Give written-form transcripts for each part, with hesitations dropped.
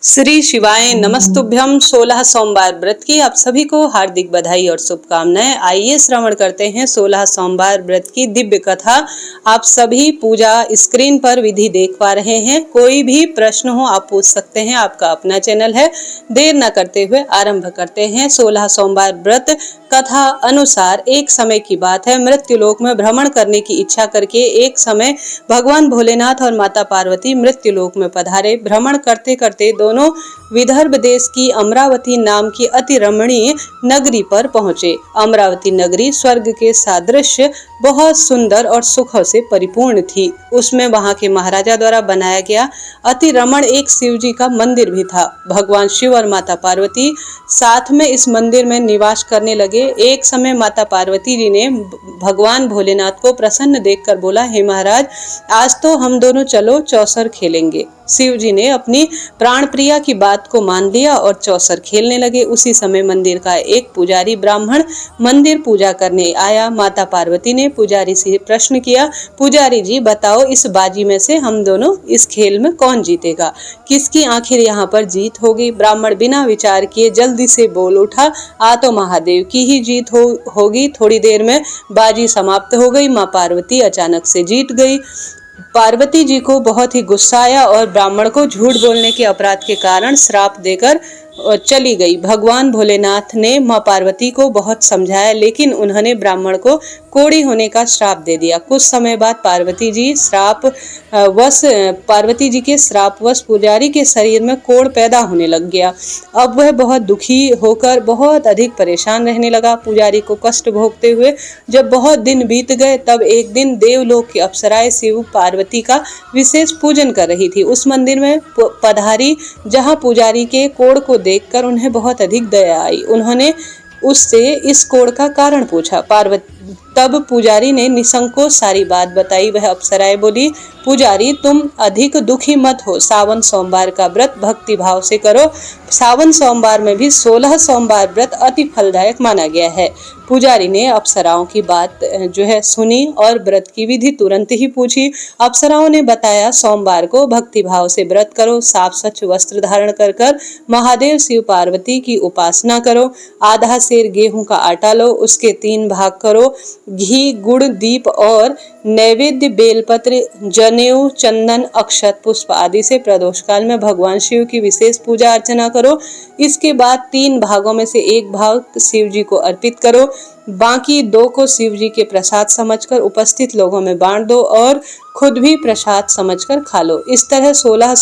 श्री शिवाय नमस्तुभ्यम। 16 सोमवार व्रत की आप सभी को हार्दिक बधाई और शुभकामनाएं। आइए श्रवण करते हैं 16 सोमवार व्रत की दिव्य कथा। आप सभी पूजा स्क्रीन पर विधि देख पा रहे हैं। कोई भी प्रश्न हो आप पूछ सकते हैं, आपका अपना चैनल है। देर न करते हुए आरंभ करते हैं। 16 सोमवार व्रत कथा अनुसार एक समय की बात है। मृत्युलोक में भ्रमण करने की इच्छा करके एक समय भगवान भोलेनाथ और माता पार्वती मृत्युलोक में पधारे। भ्रमण करते करते दोनों विदर्भ देश की अमरावती नाम की अति रमणीय नगरी पर पहुंचे। अमरावती नगरी स्वर्ग के सादृश्य बहुत सुंदर और सुखों से परिपूर्ण थी। उसमें वहां के महाराजा द्वारा बनाया गया अति रमण एक शिव जी का मंदिर भी था। भगवान शिव और माता पार्वती साथ में इस मंदिर में निवास करने लगे। एक समय माता पार्वती जी ने भगवान भोलेनाथ को प्रसन्न देखकर बोला, हे महाराज, आज तो हम दोनों चलो चौसर खेलेंगे। शिव जी ने अपनी प्राण प्रिया की बात को मान लिया और चौसर खेलने लगे। उसी समय मंदिर का एक पुजारी ब्राह्मण मंदिर पूजा करने आया। माता पार्वती ने पुजारी से प्रश्न किया, पुजारी जी बताओ, इस बाजी में से हम दोनों इस खेल में कौन जीतेगा? किसकी आखिर यहाँ पर जीत होगी? ब्राह्मण बिना विचार किए जल्दी से बोल उठा, आ तो महादेव की ही जीत होगी। थोड़ी देर में बाजी समाप्त हो गई। माँ पार्वती अचानक से जीत गई। पार्वती जी को बहुत ही गुस्सा आया और ब्राह्मण को झूठ बोलने के अपराध के कारण श्राप देकर चली गई। भगवान भोलेनाथ ने मां पार्वती को बहुत समझाया, लेकिन उन्होंने ब्राह्मण को कोढ़ी होने का श्राप दे दिया। कुछ समय बाद पार्वती जी के श्रापवश पुजारी के शरीर में कोढ़ पैदा होने लग गया। अब वह बहुत दुखी होकर बहुत अधिक परेशान रहने लगा। पुजारी को कष्ट भोगते हुए जब बहुत दिन बीत गए, तब एक दिन देवलोक की अप्सराएं शिव पार्वती का विशेष पूजन कर रही थी। उस मंदिर में पधारी, जहाँ पुजारी के कोढ़ को देखकर उन्हें बहुत अधिक दया आई। उन्होंने उससे इस कोढ़ का कारण पूछा। तब पुजारी ने निसंकोच सारी बात बताई। वह अप्सराएं बोली, पुजारी, तुम अधिक दुखी मत हो। सावन सोमवार का व्रत भक्ति भाव से करो। सावन सोमवार में भी 16 सोमवार व्रत अति फलदायक माना गया है। पुजारी ने अप्सराओं की बात सुनी और व्रत की विधि तुरंत ही पूछी। अप्सराओं ने बताया, सोमवार को भक्ति भाव से व्रत करो। साफ स्वच्छ वस्त्र धारण कर महादेव शिव पार्वती की उपासना करो। आधा सेर गेहूं का आटा लो, उसके 3 भाग करो। घी, गुड़, दीप और नैवेद्य बेलपत्र, जनेऊ, चंदन, अक्षत, पुष्प आदि से प्रदोष काल में भगवान शिव की विशेष पूजा अर्चना करो। इसके बाद 3 भागों में से 1 भाग शिव जी को अर्पित करो। बाकी 2 को शिव जी के प्रसाद समझकर उपस्थित लोगों में बांट दो और खुद भी प्रसाद समझकर खा लो। इस तरह 16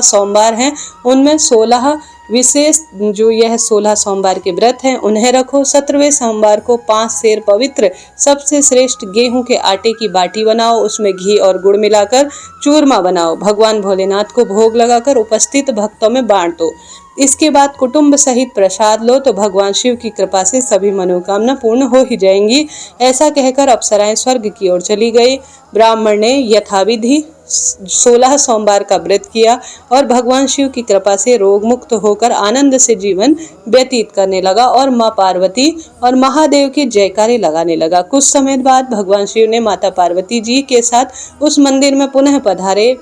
सोमवार हैं, उनमें 16 विशेष यह 16 सोमवार के व्रत हैं, उन्हें रखो। 17वें सोमवार को 5 सेर पवित्र सबसे श्रेष्ठ गेहूं के आटे की बाटी बनाओ। उसमें घी और गुड़ मिलाकर चूरमा बनाओ। भगवान भोलेनाथ को भोग लगाकर उपस्थित भक्तों में बांट दो। इसके बाद कुटुंब सहित प्रसाद लो तो भगवान शिव की कृपा से सभी मनोकामना पूर्ण हो ही जाएंगी। ऐसा कहकर अप्सराएं स्वर्ग की ओर चली गई। ब्राह्मण ने यथाविधि 16 सोमवार का व्रत किया और भगवान शिव की कृपा से रोग मुक्त होकर आनंद से जीवन व्यतीत करने लगा और माँ पार्वती और महादेव के जयकारे लगाने लगा। कुछ समय बाद भगवान शिव ने माता पार्वती जी के साथ उस मंदिर में पुनः पधारे।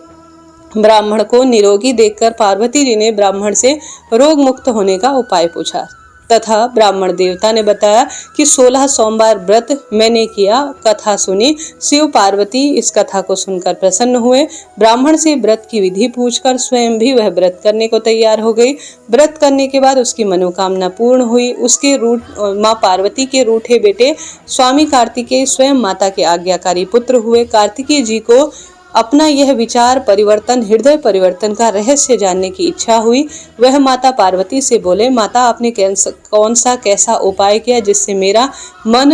ब्राह्मण को निरोगी देखकर पार्वती जी ने ब्राह्मण से रोग मुक्त होने का उपाय पूछा तथा ब्राह्मण देवता ने बताया कि 16 सोमवार व्रत मैंने किया। कथा सुनी। शिव पार्वती इस कथा को सुनकर प्रसन्न हुए। ब्राह्मण से व्रत की विधि पूछकर स्वयं भी वह व्रत करने को तैयार हो गई। व्रत करने के बाद उसकी मनोकामना पूर्ण हुई। उसके माँ पार्वती के रूठे बेटे स्वामी कार्तिकेय स्वयं माता के आज्ञाकारी पुत्र हुए। कार्तिकेय जी को अपना यह विचार परिवर्तन, हृदय परिवर्तन का रहस्य जानने की इच्छा हुई। वह माता पार्वती से बोले, माता, आपने कौन सा कैसा उपाय किया जिससे मेरा मन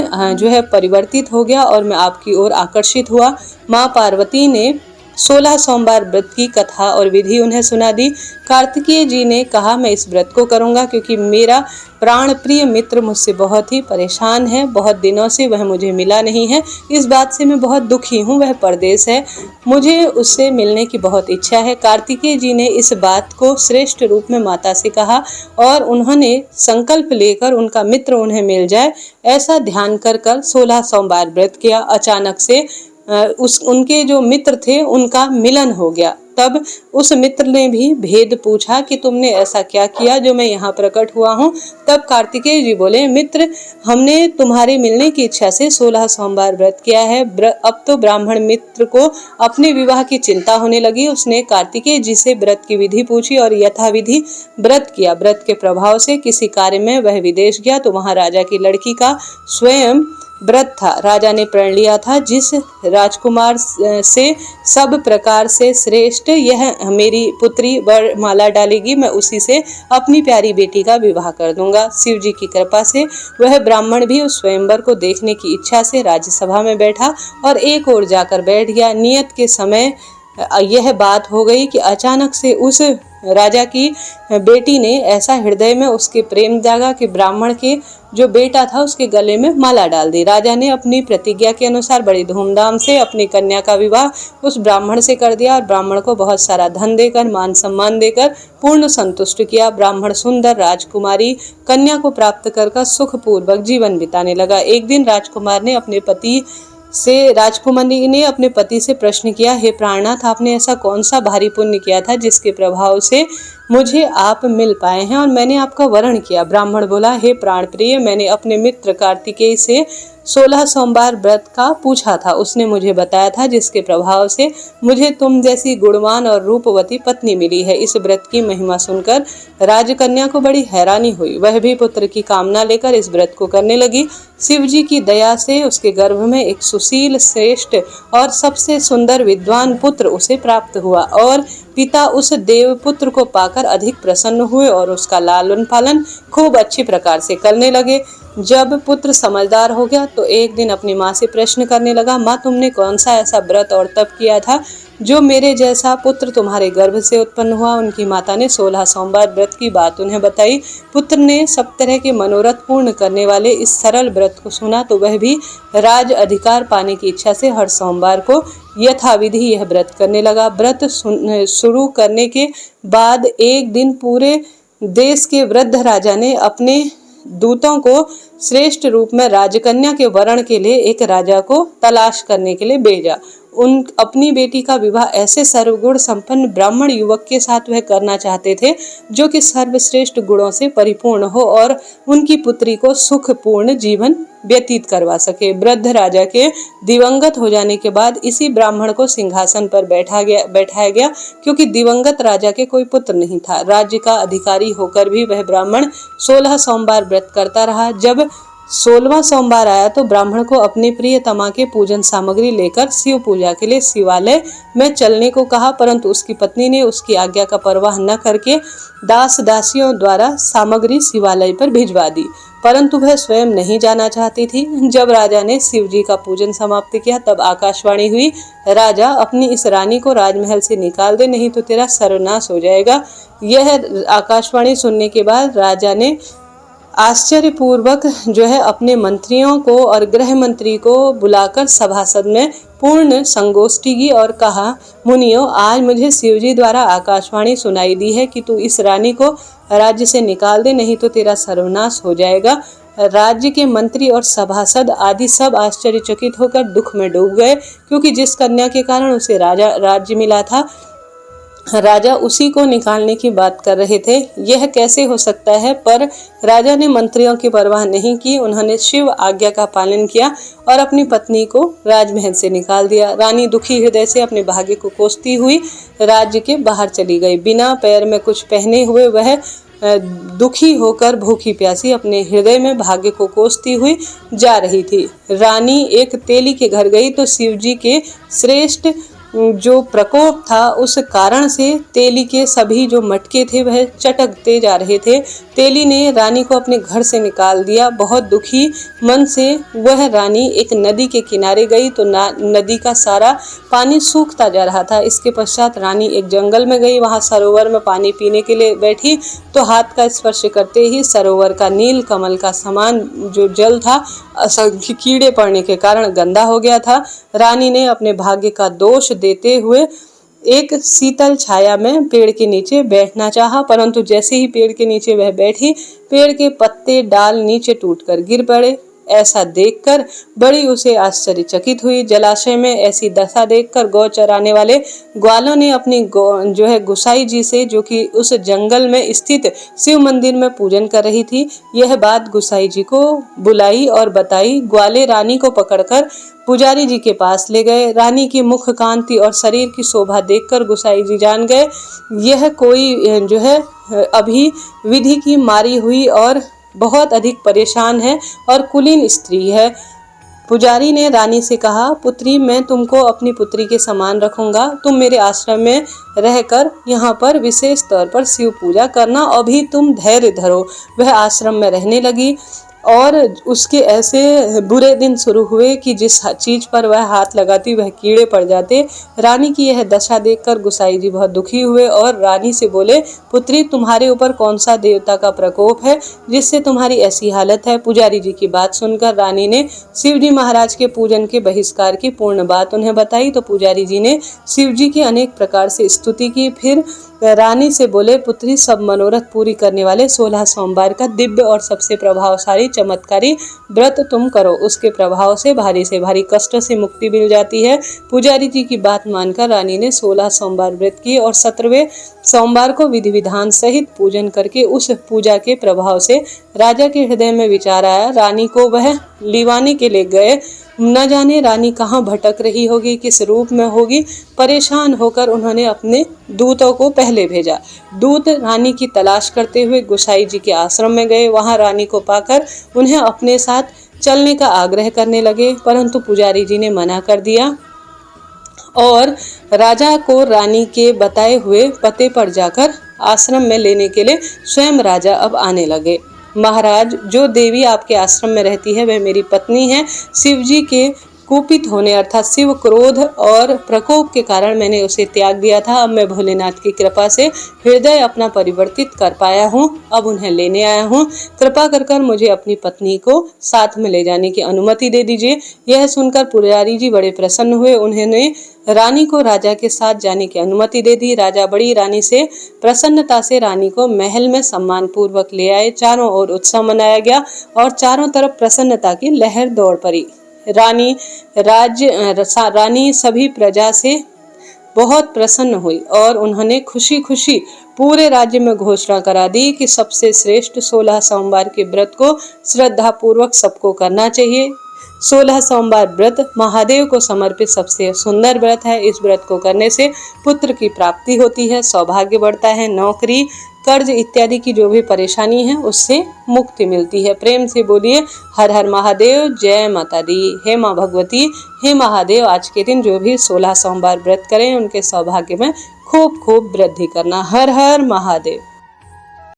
परिवर्तित हो गया और मैं आपकी ओर आकर्षित हुआ? माँ पार्वती ने 16 सोमवार व्रत की कथा और विधि उन्हें सुना दी। कार्तिकेय जी ने कहा, मैं इस व्रत को करूंगा क्योंकि मेरा प्राण प्रिय मित्र मुझसे बहुत ही परेशान है। बहुत दिनों से वह मुझे मिला नहीं है। इस बात से मैं बहुत दुखी हूँ। वह परदेश है, मुझे उससे मिलने की बहुत इच्छा है। कार्तिकेय जी ने इस बात को श्रेष्ठ रूप में माता से कहा और उन्होंने संकल्प लेकर उनका मित्र उन्हें मिल जाए ऐसा ध्यान कर 16 सोमवार व्रत किया। अचानक से उनके जो मित्र थे उनका मिलन हो गया। तब उस मित्र ने भी भेद पूछा कि तुमने ऐसा क्या किया जो मैं यहाँ प्रकट हुआ हूँ। तब कार्तिकेय जी बोले, मित्र, हमने तुम्हारे मिलने की इच्छा से 16 सोमवार व्रत किया है। अब तो ब्राह्मण मित्र को अपने विवाह की चिंता होने लगी। उसने कार्तिकेय जी से व्रत की विधि पूछी और यथाविधि व्रत किया। व्रत के प्रभाव से किसी कार्य में वह विदेश गया तो वहां राजा की लड़की का स्वयं व्रत था। राजा ने प्रण लिया था, जिस राजकुमार से सब प्रकार से श्रेष्ठ यह मेरी पुत्री वरमाला डालेगी, मैं उसी से अपनी प्यारी बेटी का विवाह कर दूंगा। शिव जी की कृपा से वह ब्राह्मण भी उस स्वयंवर को देखने की इच्छा से राज्यसभा में बैठा और एक ओर जाकर बैठ गया। नियत के समय यह बात हो गई कि अचानक से उस राजा की बेटी ने ऐसा हृदय में उसके प्रेम जागा कि ब्राह्मण के जो बेटा था उसके गले में माला डाल दी। राजा ने अपनी प्रतिज्ञा के अनुसार बड़ी धूमधाम से अपनी कन्या का विवाह उस ब्राह्मण से कर दिया और ब्राह्मण को बहुत सारा धन देकर, मान सम्मान देकर पूर्ण संतुष्ट किया। ब्राह्मण सुंदर राजकुमारी कन्या को प्राप्त कर सुखपूर्वक जीवन बिताने लगा। एक दिन राजकुमारी ने अपने पति से प्रश्न किया, हे प्राणनाथ, आपने ऐसा कौन सा भारी पुण्य किया था जिसके प्रभाव से मुझे आप मिल पाए हैं और मैंने आपका वरण किया। ब्राह्मण बोला, हे प्राण प्रिय, मैंने अपने मित्र कार्तिकेय से 16 सोमवार व्रत का पूछा था। उसने मुझे बताया था जिसके प्रभाव से मुझे तुम जैसी गुणवान और रूपवती पत्नी मिली है। इस व्रत की महिमा सुनकर राजकन्या को बड़ी हैरानी हुई। वह भी पुत्र की कामना लेकर इस व्रत को करने लगी। शिव जी की दया से उसके गर्भ में एक सुशील, श्रेष्ठ और सबसे सुंदर विद्वान पुत्र उसे प्राप्त हुआ और पिता उस देव पुत्र को पाकर अधिक प्रसन्न हुए और उसका लालन पालन खूब अच्छी प्रकार से करने लगे। जब पुत्र समझदार हो गया तो एक दिन अपनी माँ से प्रश्न करने लगा, माँ, तुमने कौन सा ऐसा व्रत और तप किया था जो मेरे जैसा पुत्र तुम्हारे गर्भ से उत्पन्न हुआ। उनकी माता ने 16 सोमवार व्रत की बात उन्हें बताई। पुत्र ने सब तरह के मनोरथ पूर्ण करने वाले इस सरल व्रत को सुना तो वह भी राज अधिकार पाने की इच्छा से हर सोमवार को यथाविधि यह व्रत करने लगा। व्रत शुरू करने के बाद एक दिन पूरे देश के वृद्ध राजा ने अपने दूतों को श्रेष्ठ रूप में राजकन्या के वरण के लिए एक राजा को तलाश करने के लिए भेजा। अपनी बेटी का विवाह ऐसे सर्वगुण संपन्न ब्राह्मण युवक के साथ वह करना चाहते थे जो कि सर्वश्रेष्ठ गुणों से परिपूर्ण हो और उनकी पुत्री को सुखपूर्ण जीवन व्यतीत करवा सके। वृद्ध राजा के दिवंगत हो जाने के बाद इसी ब्राह्मण को सिंहासन पर बैठाया गया क्योंकि दिवंगत राजा के कोई पुत्र नहीं था। राज्य का अधिकारी होकर भी वह ब्राह्मण 16 सोमवार व्रत करता रहा। जब 16वां सोमवार आया तो ब्राह्मण को अपने प्रियतमा के पूजन सामग्री लेकर शिव पूजा के लिए शिवालय में चलने को कहा, परंतु उसकी पत्नी ने उसकी आज्ञा का परवाह न करके दास दासियों द्वारा सामग्री शिवालय पर भिजवा दी, परंतु वह स्वयं नहीं जाना चाहती थी। जब राजा ने शिव जी का पूजन समाप्त किया तब आकाशवाणी हुई, राजा, अपनी इस रानी को राजमहल से निकाल दे, नहीं तो तेरा सर्वनाश हो जाएगा। यह आकाशवाणी सुनने के बाद राजा ने आश्चर्यपूर्वक अपने मंत्रियों को और गृह मंत्री को बुलाकर सभासद में पूर्ण संगोष्ठी की और कहा, मुनियों, आज मुझे शिवजी द्वारा आकाशवाणी सुनाई दी है कि तू इस रानी को राज्य से निकाल दे, नहीं तो तेरा सर्वनाश हो जाएगा। राज्य के मंत्री और सभासद आदि सब आश्चर्यचकित होकर दुख में डूब गए, क्योंकि जिस कन्या के कारण उसे राज्य मिला था, राजा उसी को निकालने की बात कर रहे थे। यह कैसे हो सकता है? पर राजा ने मंत्रियों की परवाह नहीं की। उन्होंने शिव आज्ञा का पालन किया और अपनी पत्नी को राजमहल से निकाल दिया। रानी दुखी हृदय से अपने भाग्य को कोसती हुई राज्य के बाहर चली गई। बिना पैर में कुछ पहने हुए वह दुखी होकर भूखी प्यासी अपने हृदय में भाग्य को कोसती हुई जा रही थी। रानी एक तेली के घर गई तो शिव जी के श्रेष्ठ जो प्रकोप था उस कारण से तेली के सभी जो मटके थे वह चटकते जा रहे थे। तेली ने रानी को अपने घर से निकाल दिया। बहुत दुखी मन से वह रानी एक नदी के किनारे गई तो नदी का सारा पानी सूखता जा रहा था। इसके पश्चात रानी एक जंगल में गई। वहां सरोवर में पानी पीने के लिए बैठी तो हाथ का स्पर्श करते ही सरोवर का नील कमल का समान जो जल था असंख्य कीड़े पड़ने के कारण गंदा हो गया था। रानी ने अपने भाग्य का दोष देते हुए एक शीतल छाया में पेड़ के नीचे बैठना चाहा, परंतु जैसे ही पेड़ के नीचे वह बैठी, पेड़ के पत्ते डाल नीचे टूटकर गिर पड़े। ऐसा देखकर बड़ी उसे आश्चर्यचकित हुई। जलाशय में ऐसी दशा देखकर गौ चराने वाले ग्वालों ने अपनी गुसाई जी से, जो कि उस जंगल में स्थित शिव मंदिर में पूजन कर रही थी, यह बात गुसाई जी को बुलाई और बताई। ग्वाले रानी को पकड़कर पुजारी जी के पास ले गए। रानी की मुख कांति और शरीर की शोभा देखकर गुसाई जी जान गए यह कोई अभी विधि की मारी हुई और बहुत अधिक परेशान है और कुलीन स्त्री है। पुजारी ने रानी से कहा, पुत्री, मैं तुमको अपनी पुत्री के समान रखूंगा। तुम मेरे आश्रम में रहकर यहाँ पर विशेष तौर पर शिव पूजा करना। अभी तुम धैर्य धरो। वह आश्रम में रहने लगी और उसके ऐसे बुरे दिन शुरू हुए कि जिस चीज पर वह हाथ लगाती वह कीड़े पड़ जाते। रानी की यह दशा देखकर गुसाई जी बहुत दुखी हुए और रानी से बोले, पुत्री, तुम्हारे ऊपर कौन सा देवता का प्रकोप है जिससे तुम्हारी ऐसी हालत है? पुजारी जी की बात सुनकर रानी ने शिव जी महाराज के पूजन के बहिष्कार की पूर्ण बात उन्हें बताई। तो पुजारी जी ने शिव जी की अनेक प्रकार से स्तुति की। फिर रानी से बोले, पुत्री, सब मनोरथ पूरी करने वाले 16 सोमवार का दिव्य और सबसे प्रभावशाली चमत्कारी व्रत तुम करो। उसके प्रभाव से भारी कष्ट से मुक्ति मिल जाती है। पुजारी जी की बात मानकर रानी ने 16 सोमवार व्रत किए और 17वें सोमवार को विधि विधान सहित पूजन करके उस पूजा के प्रभाव से राजा के हृदय में विचार आया। रानी को वह लिवाने के लिए गए। न जाने रानी कहाँ भटक रही होगी, किस रूप में होगी। परेशान होकर उन्होंने अपने दूतों को पहले भेजा। दूत रानी की तलाश करते हुए गुसाई जी के आश्रम में गए। वहां रानी को पाकर उन्हें अपने साथ चलने का आग्रह करने लगे, परंतु पुजारी जी ने मना कर दिया और राजा को रानी के बताए हुए पते पर जाकर आश्रम में लेने के लिए स्वयं राजा अब आने लगे। महाराज, जो देवी आपके आश्रम में रहती है वह मेरी पत्नी है। शिव जी के कुपित होने अर्थात शिव क्रोध और प्रकोप के कारण मैंने उसे त्याग दिया था। अब मैं भोलेनाथ की कृपा से हृदय अपना परिवर्तित कर पाया हूँ। अब उन्हें लेने आया हूँ। कृपा कर मुझे अपनी पत्नी को साथ में ले जाने की अनुमति दे दीजिए। यह सुनकर पुजारी जी बड़े प्रसन्न हुए। उन्होंने रानी को राजा के साथ जाने की अनुमति दे दी। राजा बड़ी रानी से प्रसन्नता से रानी को महल में सम्मान पूर्वक ले आए। चारों ओर उत्सव मनाया गया और चारों तरफ प्रसन्नता की लहर दौड़ पड़ी। रानी सभी प्रजा से बहुत प्रसन्न हुई और उन्होंने खुशी खुशी पूरे राज्य में घोषणा करा दी कि सबसे श्रेष्ठ 16 सोमवार के व्रत को श्रद्धा पूर्वक सबको करना चाहिए। 16 सोमवार व्रत महादेव को समर्पित सबसे सुंदर व्रत है। इस व्रत को करने से पुत्र की प्राप्ति होती है, सौभाग्य बढ़ता है, नौकरी, कर्ज इत्यादि की जो भी परेशानी है उससे मुक्ति मिलती है। प्रेम से बोलिए हर हर महादेव, जय माता दी। हे माँ भगवती, हे महादेव, आज के दिन जो भी 16 सोमवार व्रत करें उनके सौभाग्य में खूब खूब वृद्धि करना। हर हर महादेव।